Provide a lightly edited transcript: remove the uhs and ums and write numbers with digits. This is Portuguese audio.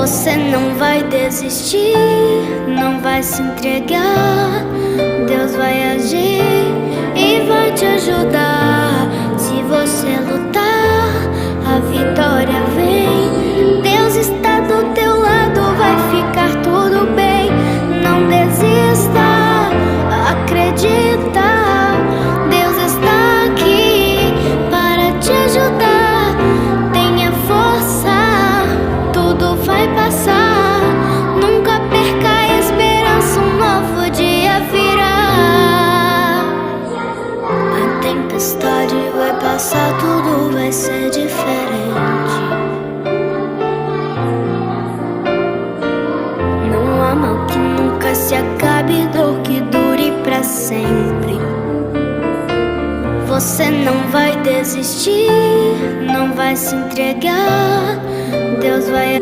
Você não vai desistir, não vai se entregar. Deus vai agir e vai te ajudar. Se você lutar, a vitória vem. Deus está do teu lado, vai ficar tudo bem. Não desista, acredita. Deus está aqui para te ajudar. Tenha força, tudo vai passar. Nunca perca a esperança, um novo dia virá. A tempestade vai passar, tudo vai ser diferente. Não há mal que nunca se acabe, dor que dure pra sempre. Você não vai desistir, não vai se entregar. Deus vai